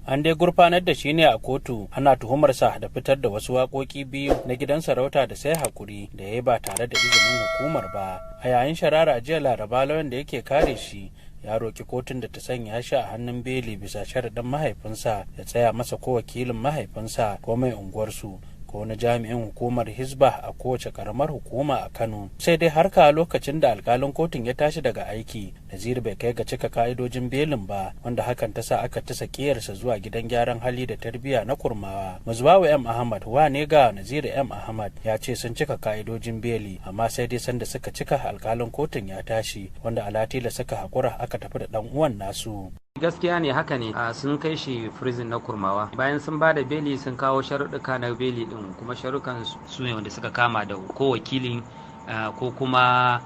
An dai gurfanar da shi ne a kotu, ana tuhumarsa da fitar da wasu waƙoƙi biyu na gidan sarauta da sai hakuri da ya yi ba tare da izinin hukumar ba. A yayin shari'ar a jiya Laraba, lauyan da yake kare shi ya roƙi kotun da ta sanya shi a hannun beli bisa sharaɗin mahaifinsa ya tsaya masa ko wakilin mahaifinsa ko mai unguwarsu ko wani jami'in hukumar Hisba a kowace karamar hukuma a Kano. Sai dai har ka lokacin da alkalin kotun ya tashi daga aiki, Naziru bai kai ga cika ka'idojin belin ba, wanda hakan ta sa aka ta sakiyarsa zuwa gidan gyaran hali da tarbiyya na Kurmawa. Musbahu M Ahmad wane ga Naziru M Ahmad ya ce sun cika ka'idojin beli, amma sai dai sanda suka cika alkalin kotun ya tashi, wanda alatila suka hakura aka tafi da dan uwan nasu. Gaskiya ne, haka ne, sun kai shi prison na Kurmawa. Bayan sun ba da beli sun kawo sharuɗuka na beli din, kuma sharuɗan su ne wanda suka kama da ko wakilin ko kuma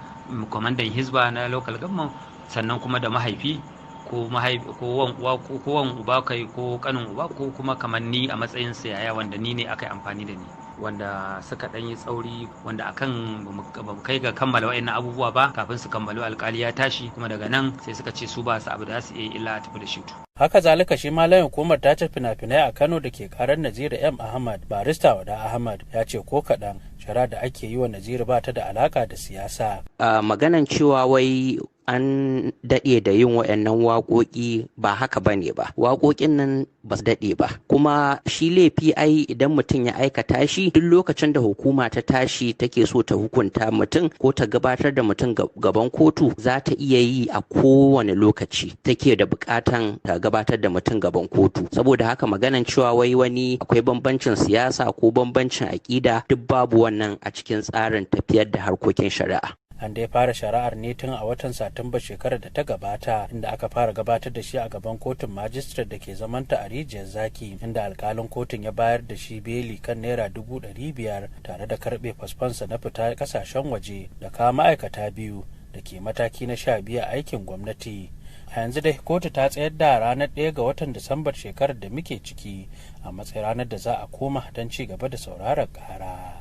kwamandan Hisba na local government, sannan kuma da mahaifi ko wan uwa ko wan uba kai ko kanin uba, ko kuma kamar ni a matsayin yaya wanda ni ne aka yi amfani da ni, wanda suka ɗan yi tsauri, wanda akan ba mu kai ga kammala wa'annan abubuwa ba kafin su kammalo alkali ya tashi, kuma daga nan sai suka ce su ba su abu da su iya illa a tafi da shi. Haka zalika shi ma lauyan hukumar tace fina-finai a Kano da ke karar Naziru M Ahmad, barista Wada Ahmad, ya ce ko kaɗan shari'a da ake yi wa Naziru ba ta da alaka da siyasa. Maganan cewa wai an daɗe da yin waɗannan waƙoƙi ba haka ba ne ba. Waƙoƙin nan ba su daɗe ba. Kuma shi laifi ai idan mutum ya aikata shi, duk lokacin da hukuma ta tashi take so ta hukunta mutum ko ta gabatar da mutum gaban kotu, za ta iya yi a kowane lokaci take da buƙatan ta gabatar da mutum gaban kotu. Saboda haka maganan cewa wai wani akwai bambancin siyasa ko bambancin aƙida, duk babu wannan a cikin tsarin tafiyar da harkokin shari'a. An dai fara shari'ar ne tun a watan Satumba shekarar da ta gabata, inda aka fara gabatar da shi a gaban kotun majistare da ke zamanta a Rijiyar Zaki, inda alkalin kotun ya bayar da shi beli kan naira 500,000 tare da karɓe fasfonsa na fita ƙasashen waje da kawo ma'aikata biyu da ke mataki na 12 a aikin gwamnati. A yanzu dai kotu ta tsayar da ranar 1 ga watan Disambar shekarar da muke ciki a matsayin ranar da za a koma don ci gaba da sauraron ƙara.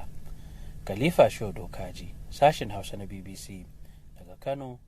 Khalifa Shodo Kaji, sashin Hausa na BBC daga Kano.